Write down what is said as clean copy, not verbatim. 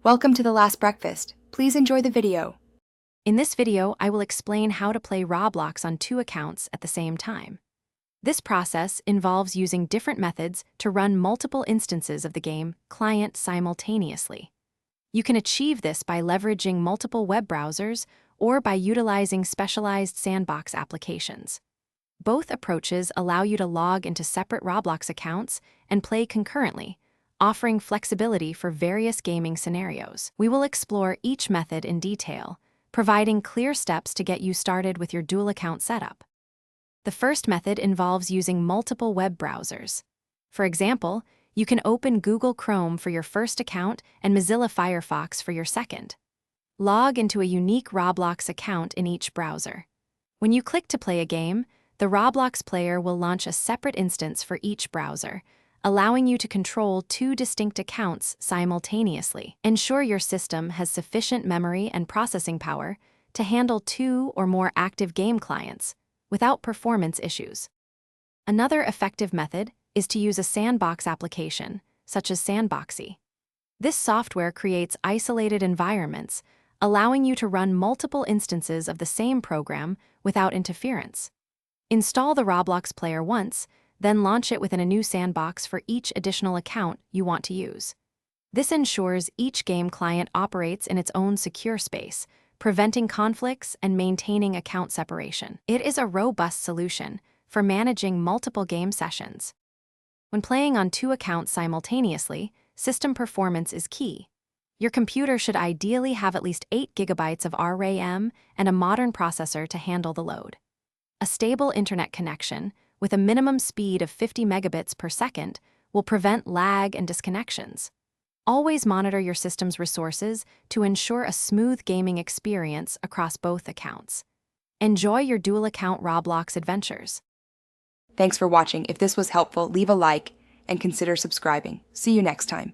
Welcome to The Last Breakfast. Please enjoy the video. In this video, I will explain how to play Roblox on two accounts at the same time. This process involves using different methods to run multiple instances of the game client simultaneously. You can achieve this by leveraging multiple web browsers or by utilizing specialized sandbox applications. Both approaches allow you to log into separate Roblox accounts and play concurrently, offering flexibility for various gaming scenarios. We will explore each method in detail, providing clear steps to get you started with your dual account setup. The first method involves using multiple web browsers. For example, you can open Google Chrome for your first account and Mozilla Firefox for your second. Log into a unique Roblox account in each browser. When you click to play a game, the Roblox player will launch a separate instance for each browser, allowing you to control two distinct accounts simultaneously. Ensure your system has sufficient memory and processing power to handle two or more active game clients without performance issues. Another effective method is to use a sandbox application, such as Sandboxy. This software creates isolated environments, allowing you to run multiple instances of the same program without interference. Install the Roblox player once, then launch it within a new sandbox for each additional account you want to use. This ensures each game client operates in its own secure space, preventing conflicts and maintaining account separation. It is a robust solution for managing multiple game sessions. When playing on two accounts simultaneously, system performance is key. Your computer should ideally have at least 8 GB of RAM and a modern processor to handle the load. A stable internet connection, with a minimum speed of 50 megabits per second, will prevent lag and disconnections. Always monitor your system's resources to ensure a smooth gaming experience across both accounts. Enjoy your dual-account Roblox adventures. Thanks for watching. If this was helpful, leave a like and consider subscribing. See you next time.